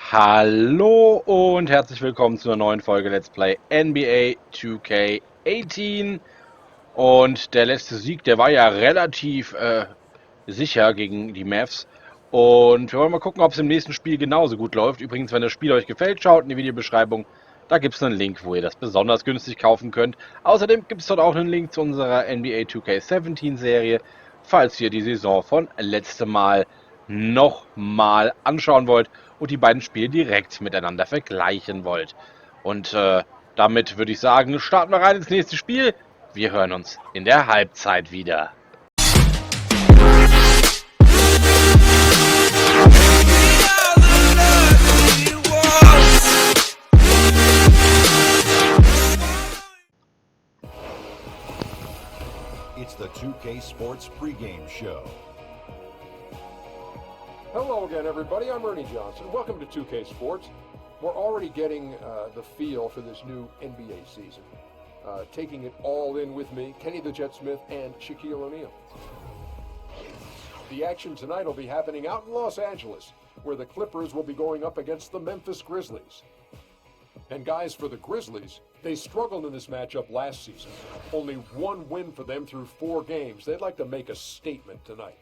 Hallo und herzlich willkommen zu einer neuen Folge Let's Play NBA 2K18. Und der letzte Sieg, der war ja relativ sicher gegen die Mavs. Und wir wollen mal gucken, ob es im nächsten Spiel genauso gut läuft. Übrigens, wenn das Spiel euch gefällt, schaut in die Videobeschreibung. Da gibt es einen Link, wo ihr das besonders günstig kaufen könnt. Außerdem gibt es dort auch einen Link zu unserer NBA 2K17 Serie, falls ihr die Saison von letztem Mal nochmal anschauen wollt und die beiden Spiele direkt miteinander vergleichen wollt. Und damit würde ich sagen, starten wir rein ins nächste Spiel. Wir hören uns in der Halbzeit wieder. It's the 2K Sports pregame show. Hello again, everybody. I'm Ernie Johnson. Welcome to 2K Sports. We're already getting the feel for this new NBA season. Taking it all in with me, Kenny the Jet Smith and Shaquille O'Neal. The action tonight will be happening out in Los Angeles, where the Clippers will be going up against the Memphis Grizzlies. And guys, for the Grizzlies, they struggled in this matchup last season. Only one win for them through 4 games. They'd like to make a statement tonight.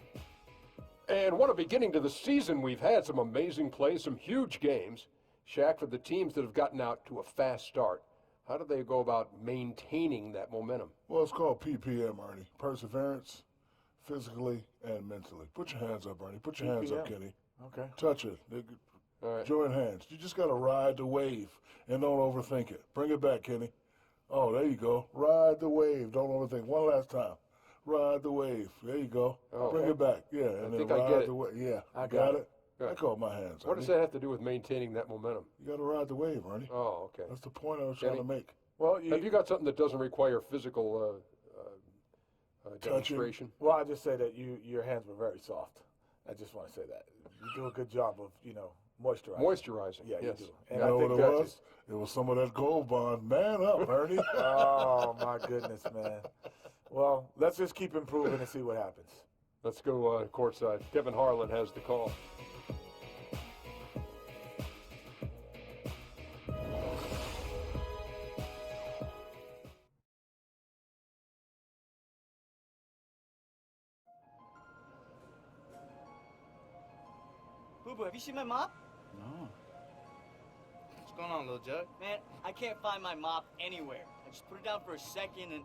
And what a beginning to the season we've had. Some amazing plays, some huge games. Shaq, for the teams that have gotten out to a fast start, how do they go about maintaining that momentum? Well, it's called PPM, Ernie. Perseverance, physically and mentally. Put your hands up, Ernie. Put your hands up, Kenny. Okay. Touch it. All right. Join hands. You just got to ride the wave and don't overthink it. Bring it back, Kenny. Oh, there you go. Ride the wave. Don't overthink. One last time. Ride the wave. There you go. Oh, Bring it back. Yeah, and I then think I ride get it. the wave. Yeah, I got got it. Good. I caught my hands. What does Ernie. that have to do with maintaining that momentum? You got to ride the wave, Ernie. Oh, okay. That's the point I was trying to make. Well, Have you got something that doesn't require physical demonstration? well, I just say that your hands were very soft. I just want to say that you do a good job of moisturizing. Moisturizing. Yeah, yes. you do. You And I know think what it was? It was some of that gold bond. Man up, Ernie. Oh my goodness, man. Well, let's just keep improving and see what happens. Let's go courtside. Kevin Harlan has the call. Boo Boo, have you seen my mop? No. What's going on, little Jug? Man, I can't find my mop anywhere. I just put it down for a second and...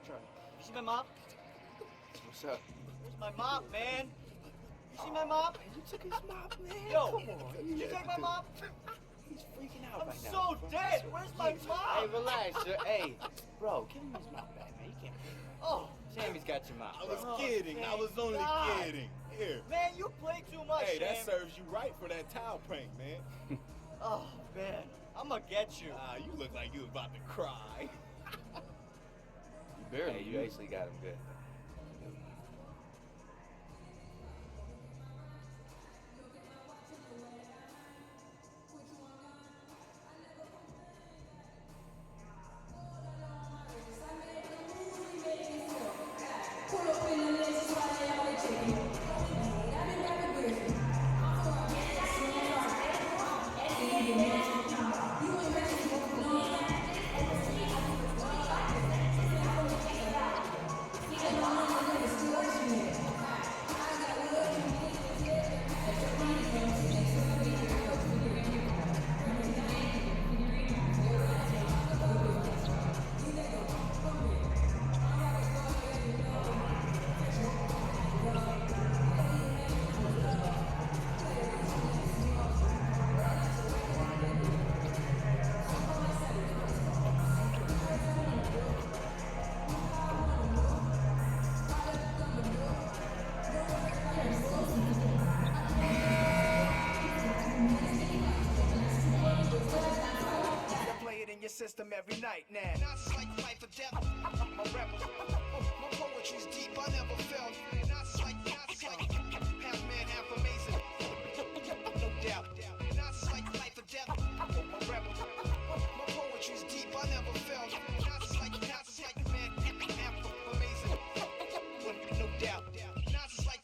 Try. You see my mop? What's up? Where's my mop, man? You see my mop? You took his mop, man. Yo, Come on. did you take my mop? He's freaking out I'm right now. so dead. Where's my mop? Hey, relax, sir. Hey, bro, give him his mop back, man. You can't. Oh, Sammy's got your mop. I was Oh, kidding. I thank was only God. kidding. Here. man, you play too much, Hey, that Sam. serves you right for that towel prank, man. Oh, man, I'm gonna get you. You look like you was about to cry. Hey, you actually got him good. System every night now. Not like life or death. I'm a rebel. My poetry's deep, I never felt. Not like half man, half amazing. No doubt. Not like life or death. I'm a rebel. My poetry's deep, I never felt. Not like man, half amazing. No doubt. Not like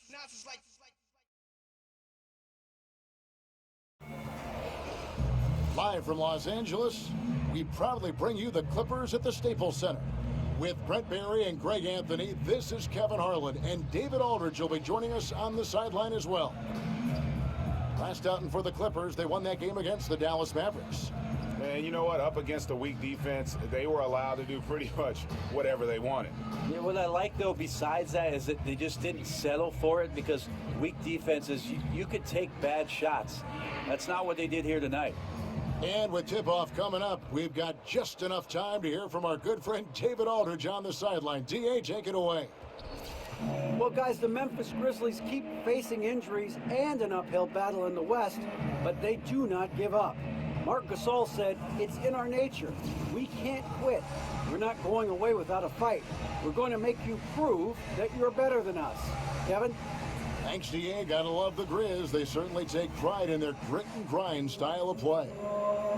Live from Los Angeles, we proudly bring you the Clippers at the Staples Center. With Brent Barry and Greg Anthony, this is Kevin Harlan, and David Aldridge will be joining us on the sideline as well. Last outing for the Clippers, they won that game against the Dallas Mavericks. And you know what? Up against a weak defense, they were allowed to do pretty much whatever they wanted. Yeah, what I like, though, besides that, is that they just didn't settle for it, because weak defenses, you could take bad shots. That's not what they did here tonight. And with tip-off coming up, we've got just enough time to hear from our good friend David Aldridge on the sideline. D.A., take it away. Well, guys, the Memphis Grizzlies keep facing injuries and an uphill battle in the West, but they do not give up. Marc Gasol said, "It's in our nature. We can't quit. We're not going away without a fight. We're going to make you prove that you're better than us." Kevin? Thanks, D.A. Gotta love the Grizz. They certainly take pride in their grit and grind style of play.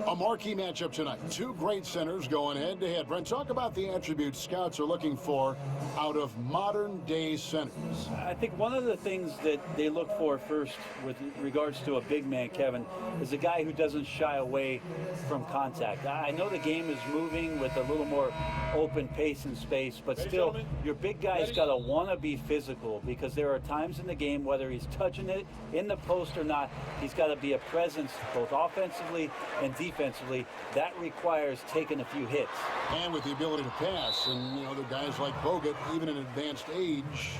A marquee matchup tonight. Two great centers going head-to-head. Brent, talk about the attributes scouts are looking for out of modern-day centers. I think one of the things that they look for first with regards to a big man, Kevin, is a guy who doesn't shy away from contact. I know the game is moving with a little more open pace and space, but still, your big guy's got to want to be physical, because there are times in the game, whether he's touching it in the post or not, he's got to be a presence both offensively and defensively. That requires taking a few hits. And with the ability to pass, and the guys like Bogut, even in advanced age,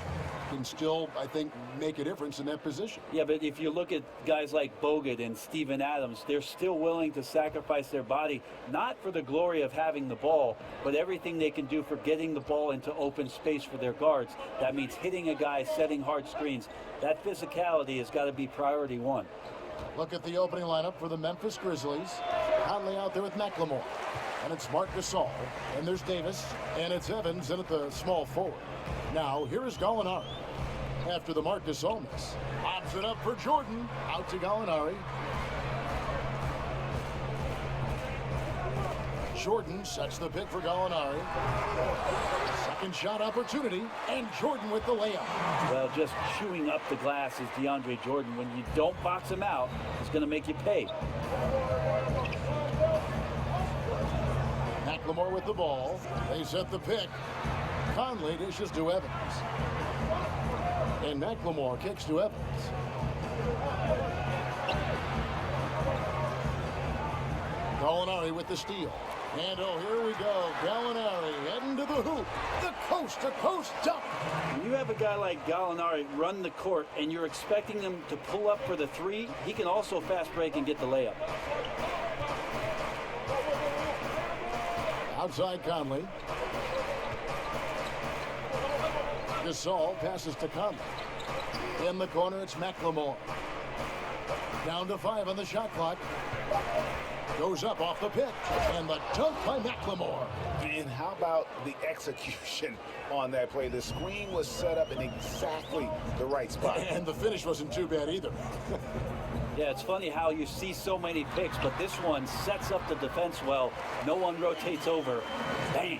can still, I think, make a difference in that position. Yeah, but if you look at guys like Bogut and Steven Adams, they're still willing to sacrifice their body, not for the glory of having the ball, but everything they can do for getting the ball into open space for their guards. That means hitting a guy, setting hard screens. That physicality has got to be priority one. Look at the opening lineup for the Memphis Grizzlies. Conley out there with McLemore. And it's Marc Gasol. And there's Davis. And it's Evans in at the small forward. Now, here is Gallinari. After the Marc Gasol miss. Lobs it up for Jordan. Out to Gallinari. Jordan sets the pick for Gallinari. Second shot opportunity, and Jordan with the layup. Well, just chewing up the glass is DeAndre Jordan. When you don't box him out, it's going to make you pay. McLemore with the ball. They set the pick. Conley dishes to Evans. And McLemore kicks to Evans. Gallinari with the steal. And here we go. Gallinari heading to the hoop. The coast-to-coast dunk. When you have a guy like Gallinari run the court and you're expecting him to pull up for the three, he can also fast break and get the layup. Outside Conley. Gasol passes to Conley. In the corner, it's McLemore. Down to 5 on the shot clock. Goes up off the pick, and the dunk by McLemore. And how about the execution on that play? The screen was set up in exactly the right spot. And the finish wasn't too bad either. Yeah, it's funny how you see so many picks, but this one sets up the defense well. No one rotates over. Bang.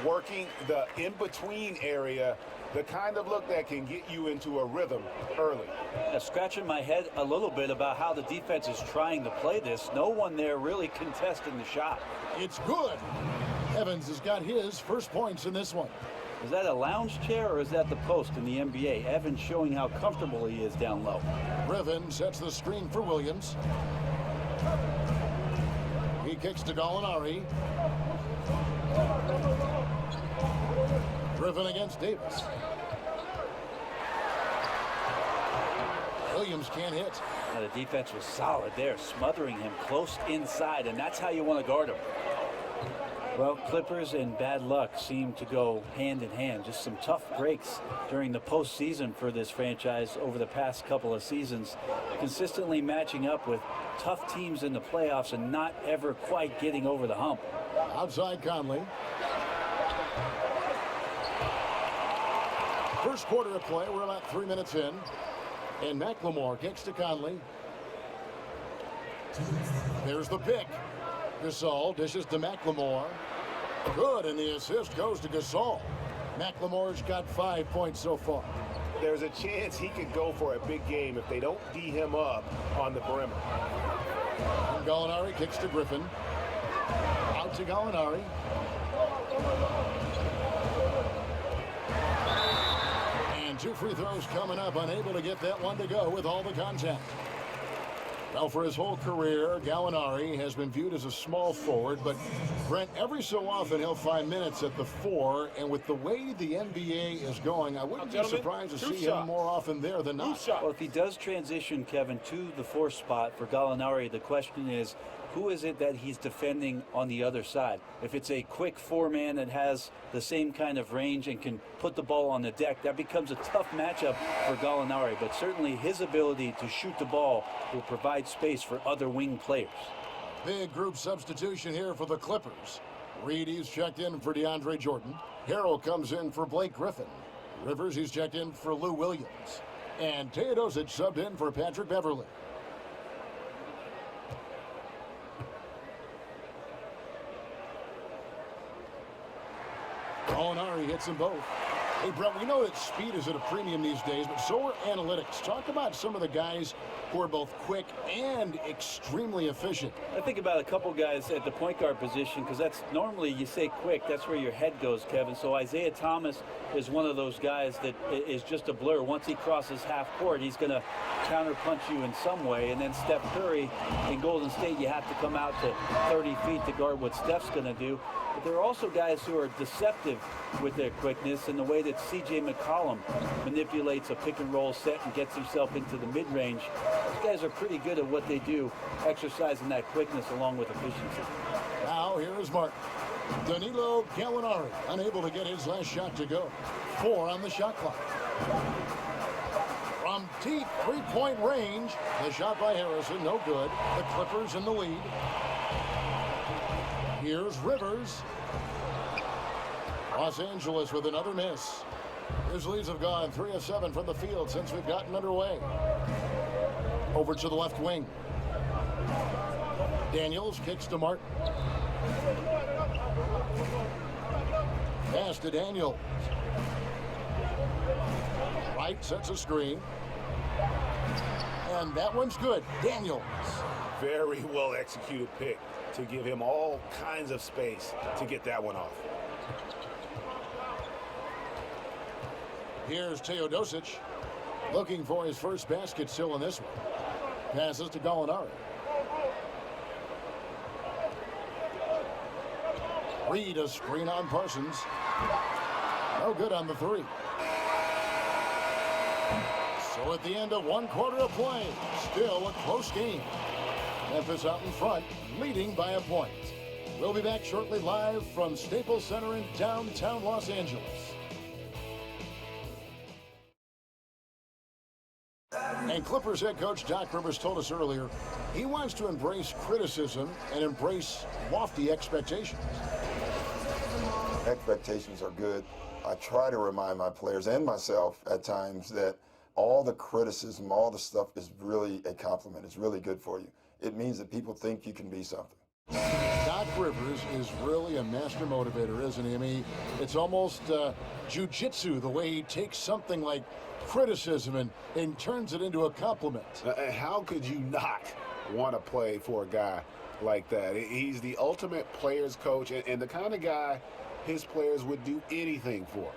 Working the in-between area, the kind of look that can get you into a rhythm early. Scratching my head a little bit about how the defense is trying to play this. No one there really contesting the shot. It's good. Evans has got his first points in this one. Is that a lounge chair or is that the post in the NBA? Evans showing how comfortable he is down low. Riven sets the screen for Williams. He kicks to Gallinari. Driven against Davis. Williams can't hit. Now the defense was solid there, smothering him close inside, and that's how you want to guard him. Well, Clippers and bad luck seem to go hand in hand. Just some tough breaks during the postseason for this franchise over the past couple of seasons, consistently matching up with tough teams in the playoffs and not ever quite getting over the hump. Outside Conley. First quarter of play, we're about 3 minutes in. And McLemore kicks to Conley. There's the pick. Gasol dishes to McLemore. Good, and the assist goes to Gasol. McLemore's got 5 points so far. There's a chance he could go for a big game if they don't D him up on the perimeter. And Gallinari kicks to Griffin. Out to Gallinari. And 2 free throws coming up, unable to get that one to go with all the contact. Well, for his whole career, Gallinari has been viewed as a small forward, but Brent, every so often he'll find minutes at the 4, and with the way the NBA is going, I wouldn't be surprised to see him more often there than not. Well, if he does transition, Kevin, to the 4 spot for Gallinari, the question is, who is it that he's defending on the other side? If it's a quick 4-man that has the same kind of range and can put the ball on the deck, that becomes a tough matchup for Gallinari. But certainly his ability to shoot the ball will provide space for other wing players. Big group substitution here for the Clippers. Reed, he's checked in for DeAndre Jordan. Harrell comes in for Blake Griffin. Rivers, he's checked in for Lou Williams. And Teodosic subbed in for Patrick Beverly. Gallinari hits them both. Hey, Brett, we know that speed is at a premium these days, but so are analytics. Talk about some of the guys who are both quick and extremely efficient. I think about a couple guys at the point guard position, because that's normally, you say quick, that's where your head goes, Kevin. So Isaiah Thomas is one of those guys that is just a blur. Once he crosses half court, he's going to counterpunch you in some way. And then Steph Curry in Golden State, you have to come out to 30 feet to guard what Steph's going to do. But there are also guys who are deceptive with their quickness in the way that C.J. McCollum manipulates a pick-and-roll set and gets himself into the mid-range. Those guys are pretty good at what they do, exercising that quickness along with efficiency. Now here is Martin. Danilo Gallinari, unable to get his last shot to go. 4 on the shot clock. From deep 3-point range, the shot by Harrison, no good. The Clippers in the lead. Here's Rivers. Los Angeles with another miss. Grizzlies have gone 3 of 7 from the field since we've gotten underway. Over to the left wing. Daniels kicks to Martin. Pass to Daniels. Wright sets a screen. And that one's good. Daniels. Very well executed pick to give him all kinds of space to get that one off. Here's Teodosic looking for his first basket still in this one. Passes to Gallinari. Reed a screen on Parsons. No good on the 3. So at the end of 1 quarter of play, still a close game. Memphis out in front, leading by a point. We'll be back shortly live from Staples Center in downtown Los Angeles. And Clippers head coach Doc Rivers told us earlier he wants to embrace criticism and embrace lofty expectations. Expectations are good. I try to remind my players and myself at times that all the criticism, all the stuff is really a compliment. It's really good for you. It means that people think you can be something. Doc Rivers is really a master motivator, isn't he? I mean, it's almost jiu-jitsu, the way he takes something like criticism and turns it into a compliment. How could you not want to play for a guy like that? He's the ultimate player's coach and the kind of guy his players would do anything for.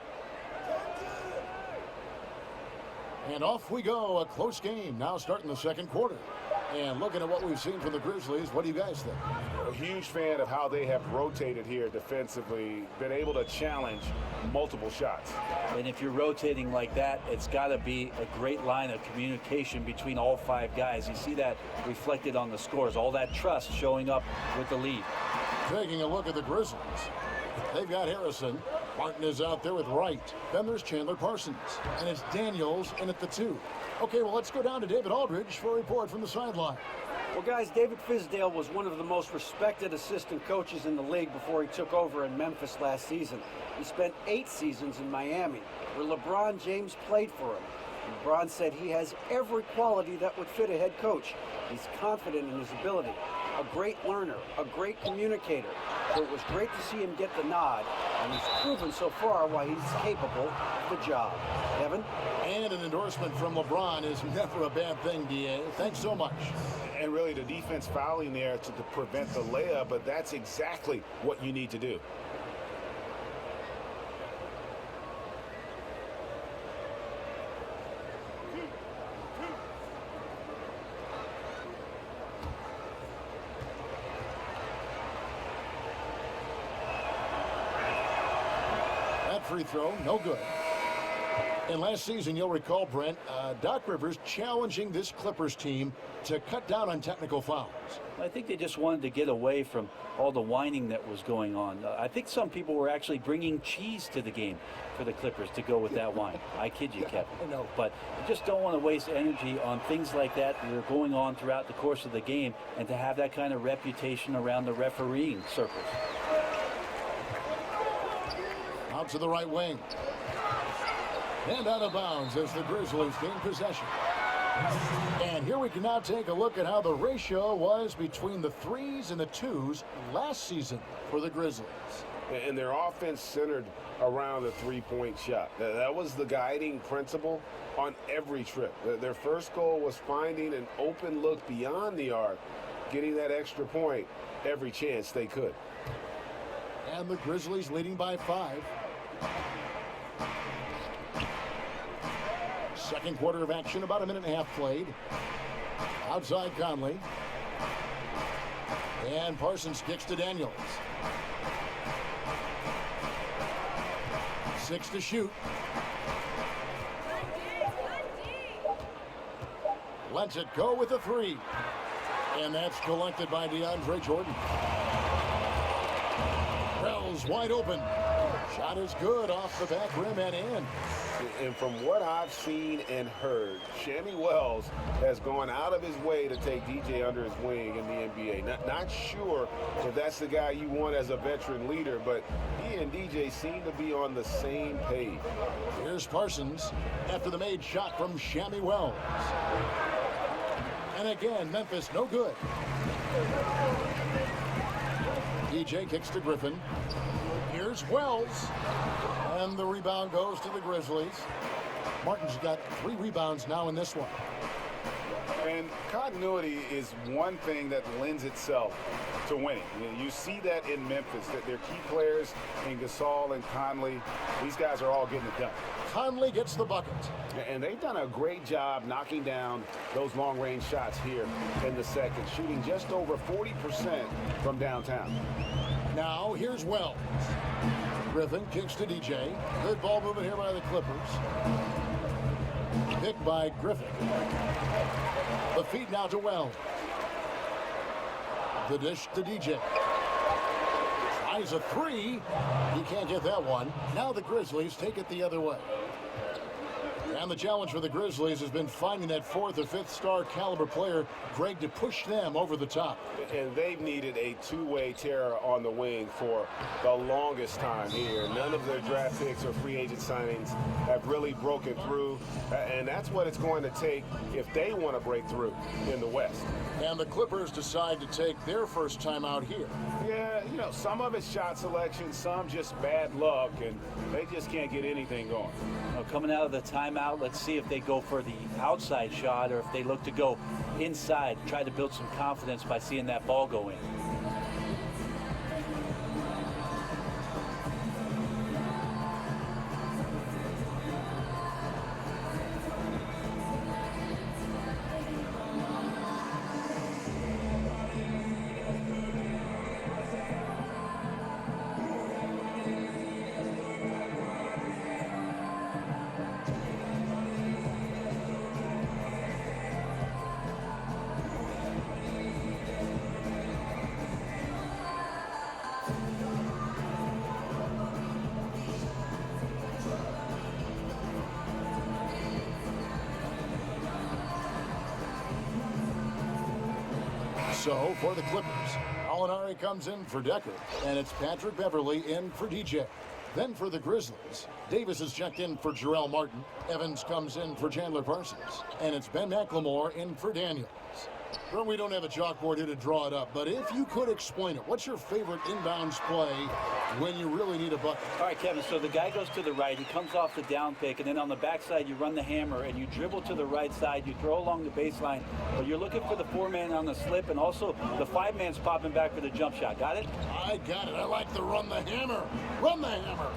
And off we go, a close game now starting the second quarter. And looking at what we've seen from the Grizzlies, what do you guys think? A huge fan of how they have rotated here defensively, been able to challenge multiple shots. And if you're rotating like that, it's got to be a great line of communication between all 5 guys. You see that reflected on the scores, all that trust showing up with the lead. Taking a look at the Grizzlies. They've got Harrison. Martin is out there with Wright. Then there's Chandler Parsons. And it's Daniels in at the 2. Okay, well, let's go down to David Aldridge for a report from the sideline. Well, guys, David Fizdale was one of the most respected assistant coaches in the league before he took over in Memphis last season. He spent 8 seasons in Miami, where LeBron James played for him. LeBron said he has every quality that would fit a head coach. He's confident in his ability, a great learner, a great communicator, so it was great to see him get the nod, and he's proven so far why he's capable of the job. Kevin? And an endorsement from LeBron is never a bad thing, D.A. Thanks so much. And really, the defense fouling there to prevent the layup, but that's exactly what you need to do. Free throw, no good. And last season, you'll recall, Brent, Doc Rivers challenging this Clippers team to cut down on technical fouls. I think they just wanted to get away from all the whining that was going on. I think some people were actually bringing cheese to the game for the Clippers to go with that whine. I kid you, Kevin. I know. But you just don't want to waste energy on things like that that are going on throughout the course of the game, and to have that kind of reputation around the refereeing circles. Out to the right wing. And out of bounds as the Grizzlies gain possession. And here we can now take a look at how the ratio was between the threes and the twos last season for the Grizzlies. And their offense centered around the three-point shot. That was the guiding principle on every trip. Their first goal was finding an open look beyond the arc, getting that extra point every chance they could. And the Grizzlies leading by 5. Second quarter of action, about a minute and a half played. Outside Conley. And Parsons kicks to Daniels. 6 to shoot. Lets it go with a 3. And that's collected by DeAndre Jordan. Wells wide open. Shot is good off the back rim and in. And from what I've seen and heard, Shammy Wells has gone out of his way to take DJ under his wing in the NBA. Not sure if that's the guy you want as a veteran leader, but he and DJ seem to be on the same page. Here's Parsons after the made shot from Shammy Wells. And again, Memphis no good. DJ kicks to Griffin. Here's Wells. And the rebound goes to the Grizzlies. Martin's got 3 rebounds now in this one. And continuity is one thing that lends itself to winning. You see that in Memphis, that their key players in Gasol and Conley, these guys are all getting it done. Conley gets the bucket. And they've done a great job knocking down those long-range shots here in the second, shooting just over 40% from downtown. Now here's Wells. Griffin kicks to DJ. Good ball movement here by the Clippers. Picked by Griffin. The feed now to Wells. The dish to DJ. Tries a 3. He can't get that one. Now the Grizzlies take it the other way. And the challenge for the Grizzlies has been finding that 4th or 5th star caliber player, Greg, to push them over the top. And they've needed a two-way terror on the wing for the longest time here. None of their draft picks or free agent signings have really broken through. And that's what it's going to take if they want to break through in the West. And the Clippers decide to take their first time out here. Yeah, you know, some of it's shot selection, some just bad luck, and they just can't get anything going. Well, coming out of the timeout, let's see if they go for the outside shot or if they look to go inside, try to build some confidence by seeing that ball go in. So for the Clippers, Alinari comes in for Decker, and it's Patrick Beverly in for DJ. Then for the Grizzlies, Davis is checked in for Jarrell Martin. Evans comes in for Chandler Parsons, and it's Ben McLemore in for Daniels. Well, we don't have a chalkboard here to draw it up, but if you could explain it, what's your favorite inbounds play when you really need a bucket? All right, Kevin, so the guy goes to the right, he comes off the down pick, and then on the backside you run the hammer, and you dribble to the right side, you throw along the baseline, but you're looking for the 4-man on the slip, and also the 5-man's popping back for the jump shot. Got it? I got it. I like the run the hammer. Run the hammer.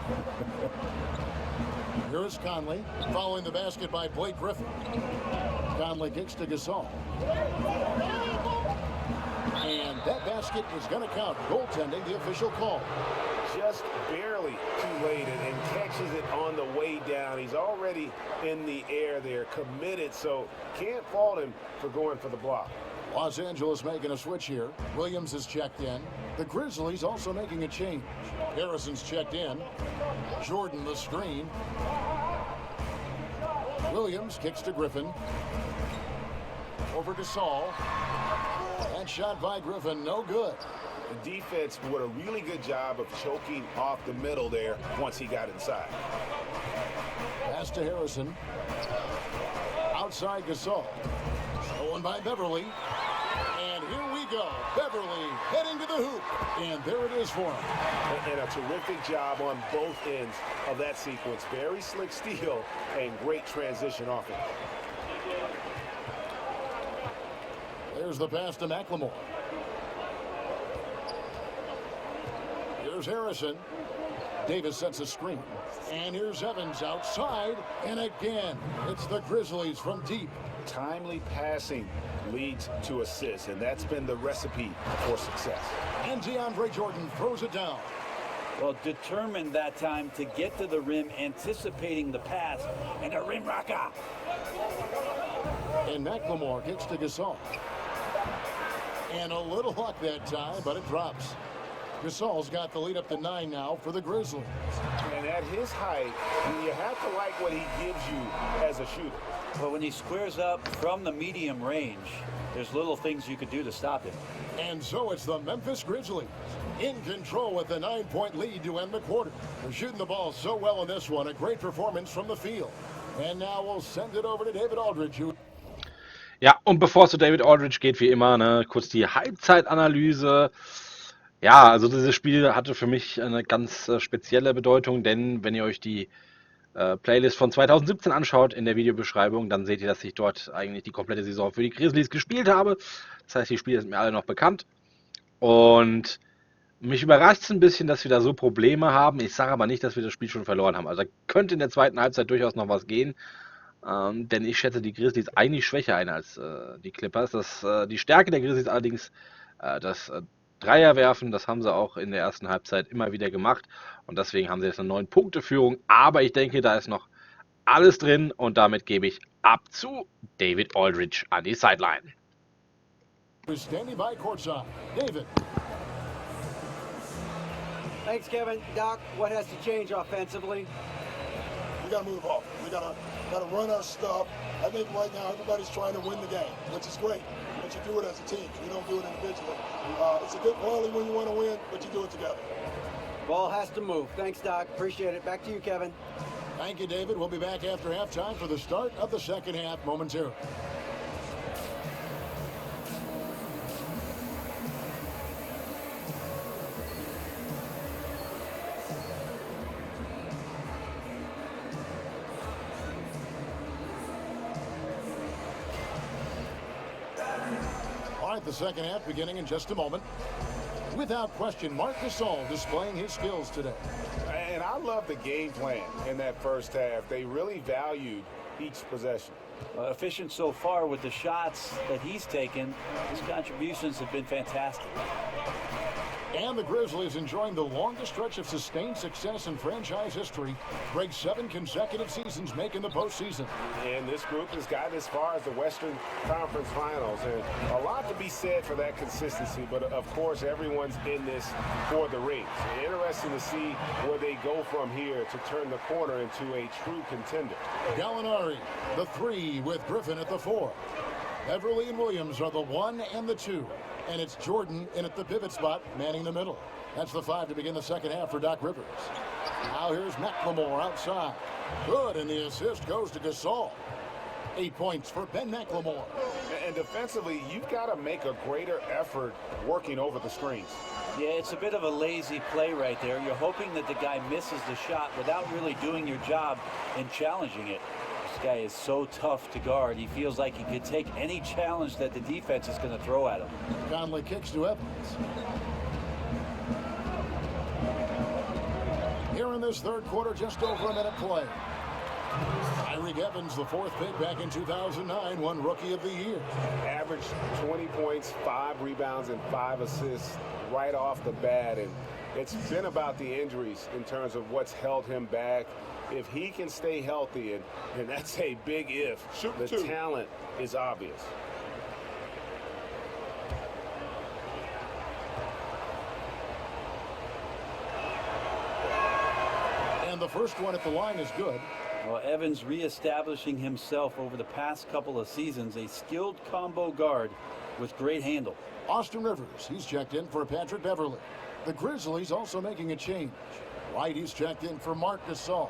Here is Conley, following the basket by Blake Griffin. Conley kicks to Gasol. And that basket is going to count. Goaltending, the official call. Just barely too late and catches it on the way down. He's already in the air there, committed, so can't fault him for going for the block. Los Angeles making a switch here. Williams is checked in. The Grizzlies also making a change. Harrison's checked in. Jordan the screen. Williams kicks to Griffin. Over to Saul. That shot by Griffin, no good. The defense did a really good job of choking off the middle there once he got inside. Pass to Harrison. Outside Gasol. Stolen by Beverly. And here we go. Beverly heading to the hoop. And there it is for him. And a terrific job on both ends of that sequence. Very slick steal and great transition off it. There's the pass to McLemore. Here's Harrison. Davis sets a screen. And here's Evans outside. And again, it's the Grizzlies from deep. Timely passing leads to assists, and that's been the recipe for success. And DeAndre Jordan throws it down. Well, determined that time to get to the rim, anticipating the pass, and a rim rocker. And McLemore kicks to Gasol. And a little luck that time, but it drops. Gasol's got the lead up to 9 now for the Grizzlies. And at his height, you have to like what he gives you as a shooter. But when he squares up from the medium range, there's little things you could do to stop him. And so it's the Memphis Grizzlies in control with the 9-point lead to end the quarter. They're shooting the ball so well in this one. A great performance from the field. And now we'll send it over to David Aldridge. Ja, und bevor es zu David Aldridge geht, wie immer, ne, kurz die Halbzeitanalyse. Ja, also dieses Spiel hatte für mich eine ganz spezielle Bedeutung, denn wenn ihr euch die Playlist von 2017 anschaut in der Videobeschreibung, dann seht ihr, dass ich dort eigentlich die komplette Saison für die Grizzlies gespielt habe. Das heißt, die Spiele sind mir alle noch bekannt. Und mich überrascht es ein bisschen, dass wir da so Probleme haben. Ich sage aber nicht, dass wir das Spiel schon verloren haben. Also da könnte in der zweiten Halbzeit durchaus noch was gehen. Denn ich schätze die Grizzlies eigentlich schwächer ein als die Clippers. Die Stärke der Grizzlies allerdings das Dreier werfen, das haben sie auch in der ersten Halbzeit immer wieder gemacht. Und deswegen haben sie jetzt eine 9-Punkte-Führung. Aber ich denke, da ist noch alles drin. Und damit gebe ich ab zu David Aldridge an die Sideline. Standing by courtside, David. Thanks, Kevin. Doc, what has to change offensively? We got to move off. We got to run our stuff. I think right now everybody's trying to win the game, which is great. But you do it as a team. You don't do it individually. It's a good quality when you want to win, but you do it together. Ball has to move. Thanks, Doc. Appreciate it. Back to you, Kevin. Thank you, David. We'll be back after halftime for the start of the second half momentarily. The second half beginning in just a moment. Without question, Marc Gasol displaying his skills today. And I love the game plan in that first half. They really valued each possession. Efficient so far with the shots that he's taken. His contributions have been fantastic. And the Grizzlies enjoying the longest stretch of sustained success in franchise history. Break 7 consecutive seasons making the postseason. And this group has gotten as far as the Western Conference Finals. And a lot to be said for that consistency. But, of course, everyone's in this for the rings. Interesting to see where they go from here to turn the corner into a true contender. Gallinari, the 3 with Griffin at the 4. Beverly and Williams are the 1 and the 2. And it's Jordan in at the pivot spot, manning the middle. That's the 5 to begin the second half for Doc Rivers. Now here's McLemore outside. Good, and the assist goes to Gasol. 8 points for Ben McLemore. And defensively, you've got to make a greater effort working over the screens. Yeah, it's a bit of a lazy play right there. You're hoping that the guy misses the shot without really doing your job and challenging it. This guy is so tough to guard. He feels like he could take any challenge that the defense is going to throw at him. Conley kicks to Evans. Here in this third quarter, just over a minute play. Tyreek Evans, the fourth pick back in 2009, won Rookie of the Year. Averaged 20 points, 5 rebounds, and 5 assists right off the bat. And it's been about the injuries in terms of what's held him back. If he can stay healthy, and that's a big if, the talent is obvious. And the first one at the line is good. Well, Evans reestablishing himself over the past couple of seasons, a skilled combo guard with great handle. Austin Rivers, he's checked in for Patrick Beverly. The Grizzlies also making a change. White, he's checked in for Marc Gasol.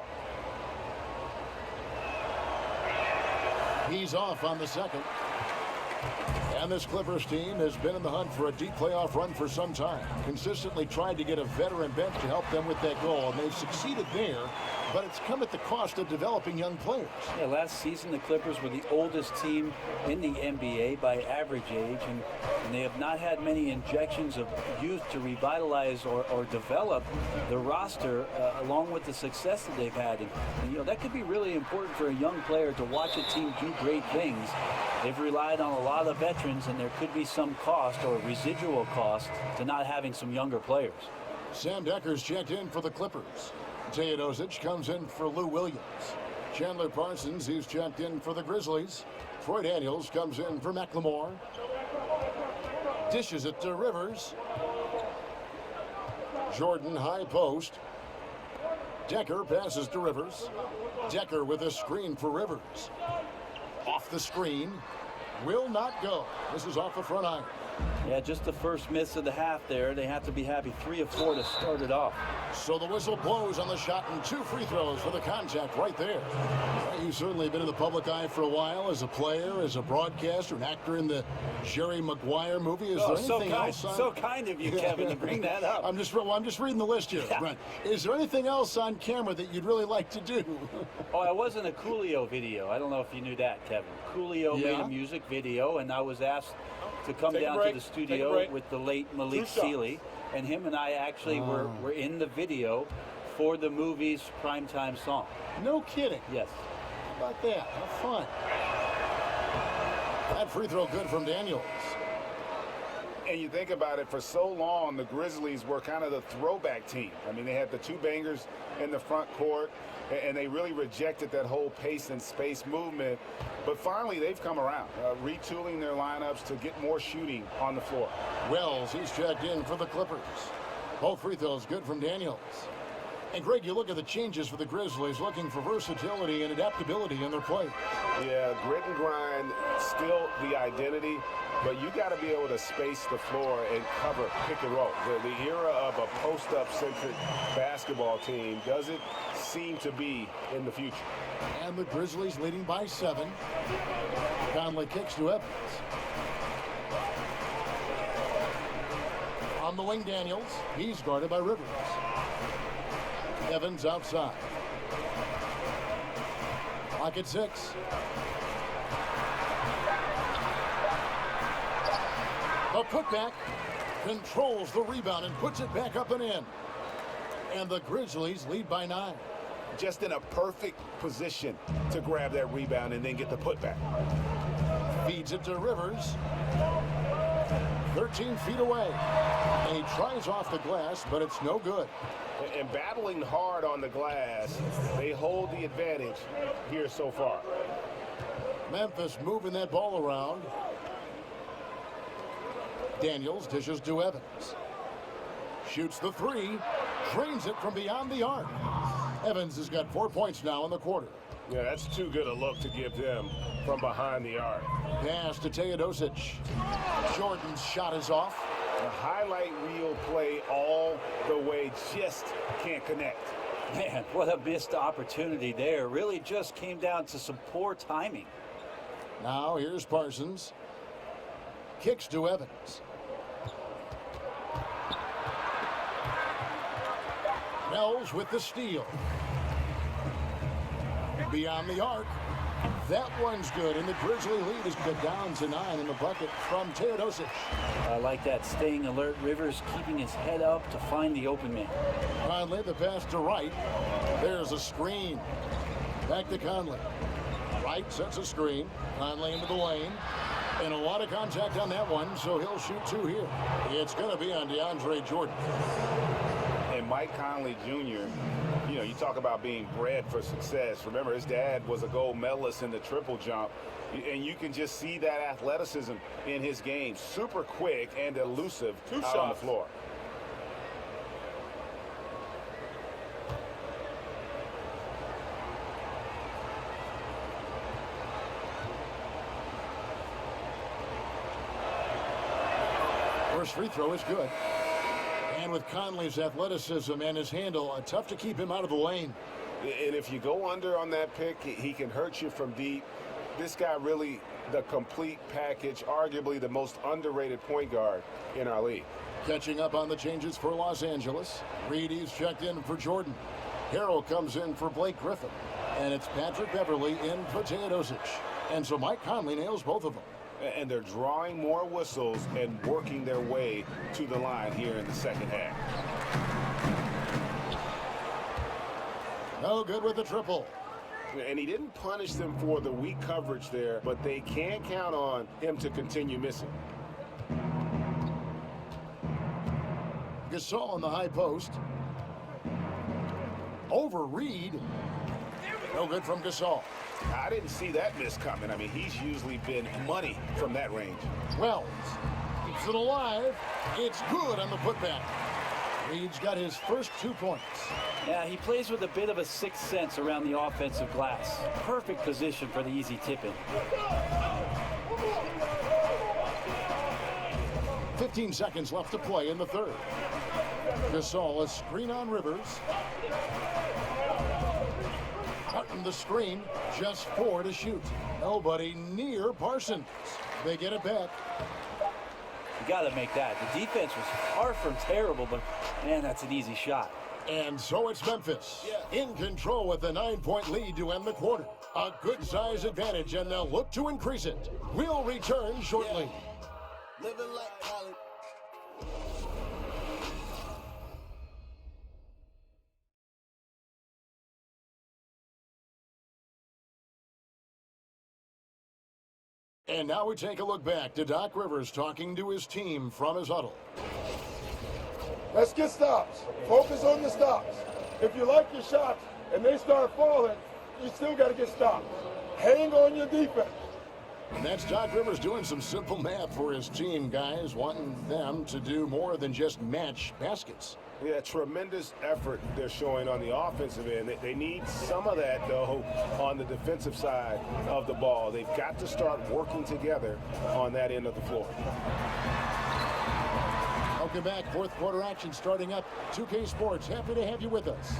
He's off on the second. And this Clippers team has been in the hunt for a deep playoff run for some time. Consistently tried to get a veteran bench to help them with that goal, and they've succeeded there, but it's come at the cost of developing young players. Yeah, last season the Clippers were the oldest team in the NBA by average age, and they have not had many injections of youth to revitalize or develop the roster along with the success that they've had. And, you know, that could be really important for a young player to watch a team do great things. They've relied on a lot of veterans, and there could be some cost or residual cost to not having some younger players. Sam Decker's checked in for the Clippers. Teodosic comes in for Lou Williams. Chandler Parsons, he's checked in for the Grizzlies. Troy Daniels comes in for McLemore. Dishes it to Rivers. Jordan high post. Decker passes to Rivers. Decker with a screen for Rivers. Off the screen. Will not go. This is off the front iron. Yeah, just the first miss of the half there. They have to be happy 3 of 4 to start it off. So the whistle blows on the shot and 2 free throws for the contact right there. Well, you've certainly been in the public eye for a while as a player, as a broadcaster, an actor in the Jerry Maguire movie. Is there anything else? So kind of you, Kevin, to bring that up. I'm just reading the list here. Yeah. Right. Is there anything else on camera that you'd really like to do? Oh, I was in a Coolio video. I don't know if you knew that, Kevin. Coolio made a music video, and I was asked to come down to the studio with the late Malik Sealy, and him and I actually were in the video for the movie's primetime song. No kidding. Yes. How about that? How fun. That free throw good from Daniels. And you think about it, for so long, the Grizzlies were kind of the throwback team. I mean, they had the 2 bangers in the front court, and they really rejected that whole pace and space movement. But finally, they've come around, retooling their lineups to get more shooting on the floor. Wells, he's checked in for the Clippers. Both free throws good from Daniels. And Greg, you look at the changes for the Grizzlies, looking for versatility and adaptability in their play. Yeah, grit and grind, still the identity, but you got to be able to space the floor and cover pick and roll. The era of a post-up centric basketball team doesn't seem to be in the future. And the Grizzlies leading by 7. Conley kicks to Evans. On the wing, Daniels. He's guarded by Rivers. Evans outside. Clock at 6. The putback controls the rebound and puts it back up and in. And the Grizzlies lead by 9. Just in a perfect position to grab that rebound and then get the putback. Feeds it to Rivers. 13 feet away. And he tries off the glass, but it's no good. And battling hard on the glass, they hold the advantage here so far. Memphis moving that ball around. Daniels dishes to Evans. Shoots the 3. Drains it from beyond the arc. Evans has got 4 points now in the quarter. Yeah, that's too good a look to give them from behind the arc. Pass to Teodosic. Jordan's shot is off. A highlight reel play all the way, just can't connect. Man, what a missed opportunity there. Really just came down to some poor timing. Now here's Parsons. Kicks to Evans. Wells with the steal. Beyond the arc. That one's good, and the Grizzly lead is cut down to 9 in the bucket from Teodosic. I like that, staying alert. Rivers keeping his head up to find the open man. Conley, the pass to Wright. There's a screen. Back to Conley. Wright sets a screen. Conley into the lane. And a lot of contact on that one, so he'll shoot 2 here. It's going to be on DeAndre Jordan. And Mike Conley Jr., you know, you talk about being bred for success. Remember, his dad was a gold medalist in the triple jump. And you can just see that athleticism in his game. Super quick and elusive out on the floor. First free throw is good. And with Conley's athleticism and his handle, tough to keep him out of the lane. And if you go under on that pick, he can hurt you from deep. This guy really the complete package, arguably the most underrated point guard in our league. Catching up on the changes for Los Angeles. Reedy's checked in for Jordan. Harrell comes in for Blake Griffin. And it's Patrick Beverly in for Teodosic. And so Mike Conley nails both of them. And they're drawing more whistles and working their way to the line here in the second half. No good with the triple. And he didn't punish them for the weak coverage there, but they can't count on him to continue missing. Gasol on the high post. Over Reed. No good from Gasol. I didn't see that miss coming. I mean, he's usually been money from that range. Wells keeps it alive. It's good on the putback. Reed's got his first 2 points. Yeah, he plays with a bit of a sixth sense around the offensive glass. Perfect position for the easy tip-in. 15 seconds left to play in the third. Gasol, a screen on Rivers. Cutting the screen, just 4 to shoot. Nobody near Parsons. They get it back. You got to make that. The defense was far from terrible, but man, that's an easy shot. And so it's Memphis in control with a 9-point lead to end the quarter. A good size advantage, and they'll look to increase it. We'll return shortly. Living like college. And now we take a look back to Doc Rivers talking to his team from his huddle. Let's get stops. Focus on the stops. If you like your shots and they start falling, you still got to get stopped. Hang on your defense. And that's Doc Rivers doing some simple math for his team, guys, wanting them to do more than just match baskets. Yeah, tremendous effort they're showing on the offensive end. They need some of that, though, on the defensive side of the ball. They've got to start working together on that end of the floor. Welcome back. Fourth quarter action starting up. 2K Sports, happy to have you with us.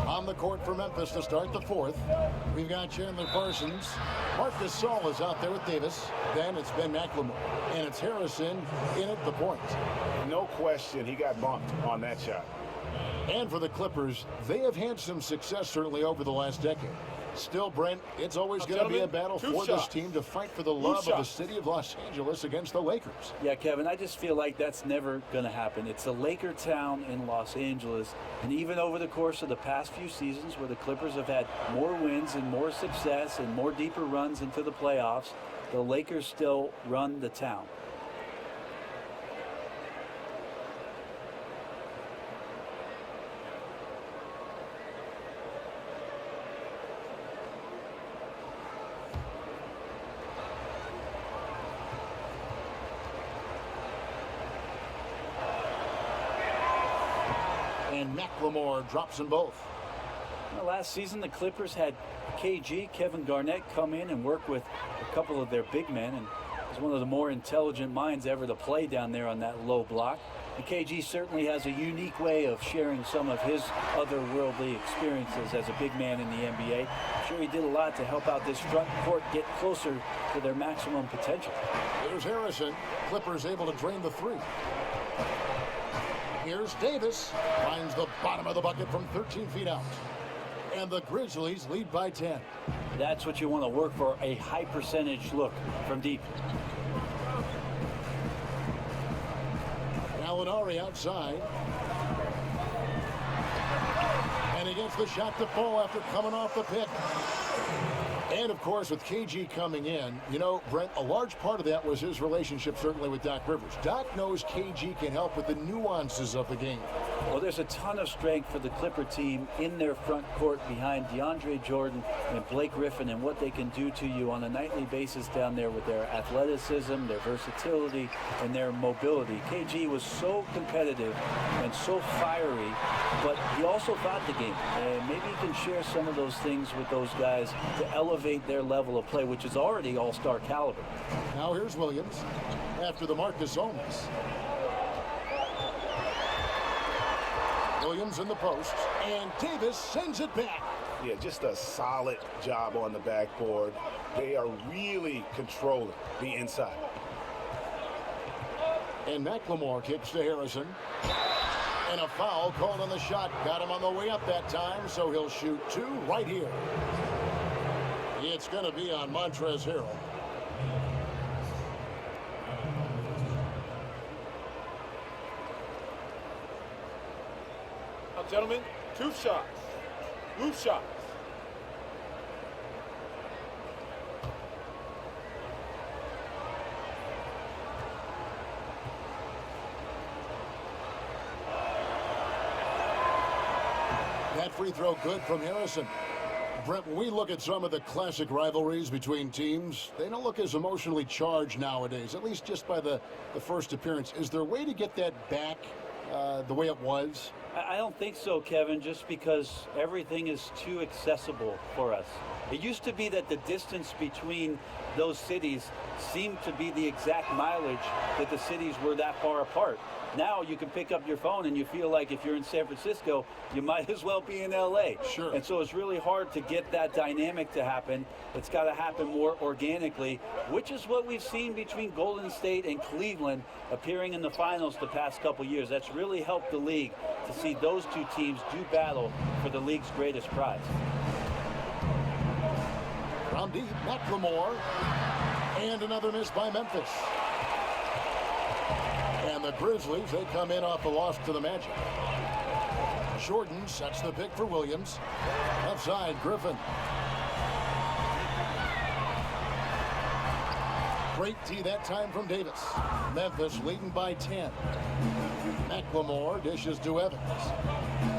On the court for Memphis to start the fourth. We've got Chandler Parsons. Marc Gasol is out there with Davis. Then it's Ben McLemore. And it's Harrison in at the point. No question, he got bumped on that shot. And for the Clippers, they have had some success certainly over the last decade. Still, Brent, it's always going to be a battle for this team to fight for the love of the city of Los Angeles against the Lakers. Yeah, Kevin, I just feel like that's never going to happen. It's a Laker town in Los Angeles, and even over the course of the past few seasons where the Clippers have had more wins and more success and more deeper runs into the playoffs, the Lakers still run the town. And McLemore drops them both. Well, last season, the Clippers had KG, Kevin Garnett, come in and work with a couple of their big men, and He's one of the more intelligent minds ever to play down there on that low block. And KG certainly has a unique way of sharing some of his otherworldly experiences as a big man in the NBA. I'm sure he did a lot to help out this front court get closer to their maximum potential. Here's Harrison. Clippers able to drain the three. Here's Davis. Finds the bottom of the bucket from 13 feet out. And the Grizzlies lead by 10. That's what you want to work for, a high percentage look from deep. Gallinari outside. And he gets the shot to fall after coming off the pick. And, of course, with KG coming in, you know, Brent, a large part of that was his relationship, certainly, with Doc Rivers. Doc knows KG can help with the nuances of the game. Well, there's a ton of strength for the Clipper team in their front court behind DeAndre Jordan and Blake Griffin and what they can do to you on a nightly basis down there with their athleticism, their versatility, and their mobility. KG was so competitive and so fiery, but he also thought the game. And maybe he can share some of those things with those guys to elevate their level of play, which is already all-star caliber. Now here's Williams after the Marcus Holmes. Williams in the post, and Davis sends it back. Yeah, just a solid job on the backboard. They are really controlling the inside. And McLemore kicks to Harrison. And a foul called on the shot. Got him on the way up that time, so he'll shoot two right here. It's going to be on Montrezl Harrell. Now, gentlemen, two shots. Loose shots. That free throw good from Harrison. Brent, when we look at some of the classic rivalries between teams, they don't look as emotionally charged nowadays, at least just by the first appearance. Is there a way to get that back the way it was? I don't think so, Kevin, just because everything is too accessible for us. It used to be that the distance between those cities seemed to be the exact mileage that the cities were that far apart. Now you can pick up your phone and you feel like if you're in San Francisco, you might as well be in LA. Sure. And so it's really hard to get that dynamic to happen. It's got to happen more organically, which is what we've seen between Golden State and Cleveland appearing in the finals the past couple years. That's really helped the league to see those two teams do battle for the league's greatest prize. From deep, McLemore. And another miss by Memphis. And the Grizzlies, they come in off the loss to the Magic. Jordan sets the pick for Williams. Outside, Griffin. Great tee that time from Davis. Memphis leading by 10. McLemore dishes to Evans.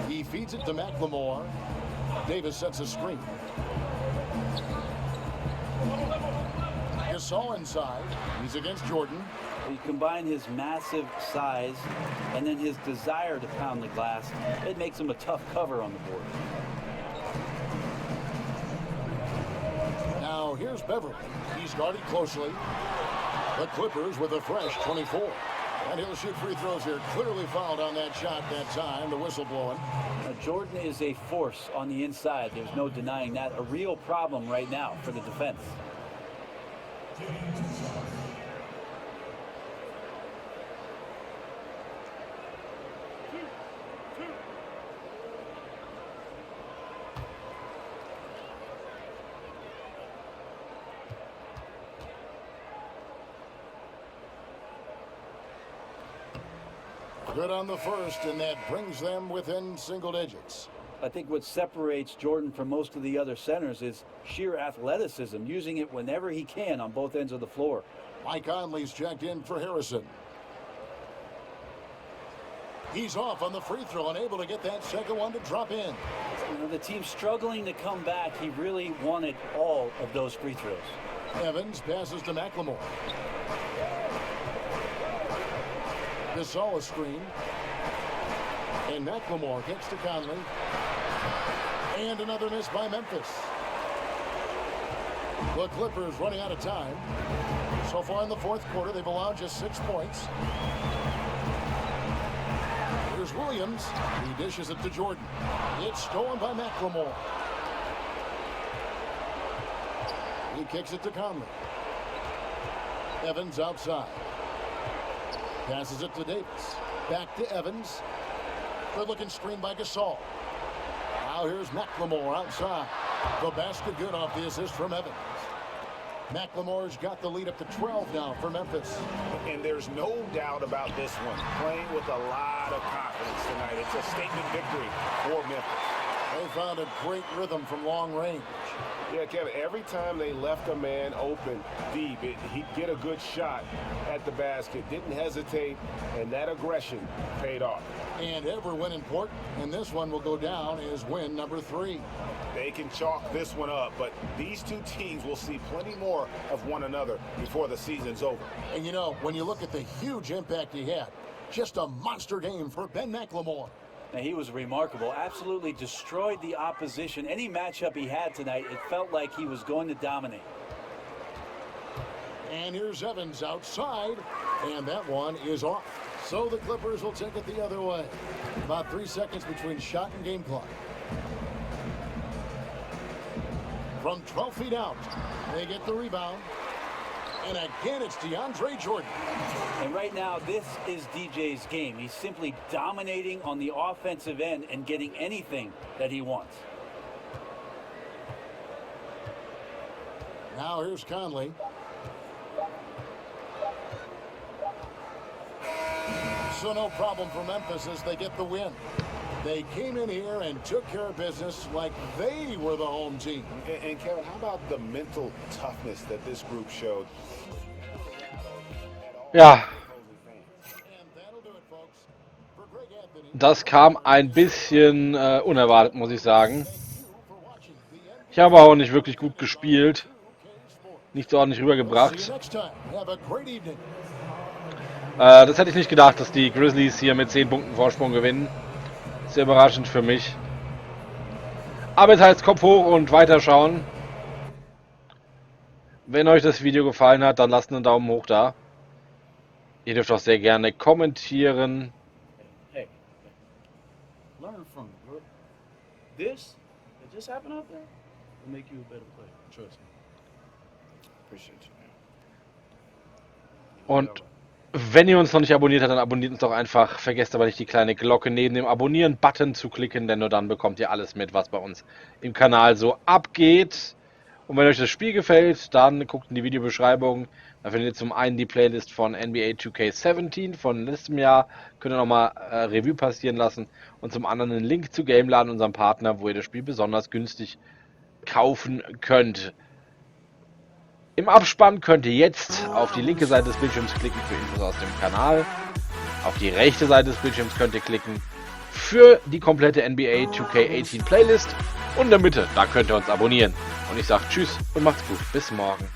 He feeds it to McLemore. Davis sets a screen. Gasol inside. He's against Jordan. You combine his massive size and then his desire to pound the glass, it makes him a tough cover on the board. Now here's Beverly. He's guarded closely. The Clippers with a fresh 24. And he'll shoot free throws here. Clearly fouled on that shot that time. The whistle blowing. Now, Jordan is a force on the inside. There's no denying that. A real problem right now for the defense. Good on the first, and that brings them within single digits. I think what separates Jordan from most of the other centers is sheer athleticism, using it whenever he can on both ends of the floor. Mike Conley's checked in for Harrison. He's off on the free throw, unable to get that second one to drop in. You know, the team's struggling to come back. He really wanted all of those free throws. Evans passes to McLemore. Gasol a screen. And McLemore kicks to Conley. And another miss by Memphis. The Clippers running out of time. So far in the fourth quarter, they've allowed just 6 points. Here's Williams. He dishes it to Jordan. It's stolen by McLemore. He kicks it to Conley. Evans outside. Passes it to Davis. Back to Evans. Good-looking screen by Gasol. Now here's McLemore outside. The basket good off the assist from Evans. McLemore's got the lead up to 12 now for Memphis. And there's no doubt about this one. Playing with a lot of confidence tonight. It's a statement victory for Memphis. They found a great rhythm from long range. Yeah, Kevin, every time they left a man open deep, he'd get a good shot at the basket. Didn't hesitate, and that aggression paid off. And every win important, and this one will go down as win number 3. They can chalk this one up, but these two teams will see plenty more of one another before the season's over. And you know, when you look at the huge impact he had, just a monster game for Ben McLemore. Now, he was remarkable, absolutely destroyed the opposition. Any matchup he had tonight, it felt like he was going to dominate. And here's Evans outside, and that one is off. So the Clippers will take it the other way. About 3 seconds between shot and game clock. From 12 feet out, they get the rebound. And again, it's DeAndre Jordan. And right now, this is DJ's game. He's simply dominating on the offensive end and getting anything that he wants. Now here's Conley. So no problem for Memphis as they get the win. They came in here and took care of business like they were the home team. And Kevin, how about the mental toughness that this group showed? Ja. Das kam ein bisschen unerwartet, muss ich sagen. Ich habe auch nicht wirklich gut gespielt. Nicht so ordentlich rübergebracht. Das hätte ich nicht gedacht, dass die Grizzlies hier mit 10 Punkten Vorsprung gewinnen. Sehr überraschend für mich. Aber jetzt heißt Kopf hoch und weiterschauen. Wenn euch das Video gefallen hat, dann lasst einen Daumen hoch da. Ihr dürft auch sehr gerne kommentieren. Hey, learn from it, bro. This that just happened out there will make you a better player. Trust me. Appreciate you, man. Und wenn ihr uns noch nicht abonniert habt, dann abonniert uns doch einfach. Vergesst aber nicht die kleine Glocke neben dem Abonnieren-Button zu klicken, denn nur dann bekommt ihr alles mit, was bei uns im Kanal so abgeht. Und wenn euch das Spiel gefällt, dann guckt in die Videobeschreibung. Da findet ihr zum einen die Playlist von NBA 2K17 von letztem Jahr. Könnt ihr nochmal Revue passieren lassen. Und zum anderen einen Link zu Gameladen, unserem Partner, wo ihr das Spiel besonders günstig kaufen könnt. Im Abspann könnt ihr jetzt auf die linke Seite des Bildschirms klicken für Infos aus dem Kanal. Auf die rechte Seite des Bildschirms könnt ihr klicken für die komplette NBA 2K18 Playlist. Und in der Mitte, da könnt ihr uns abonnieren. Und ich sage Tschüss und macht's gut. Bis morgen.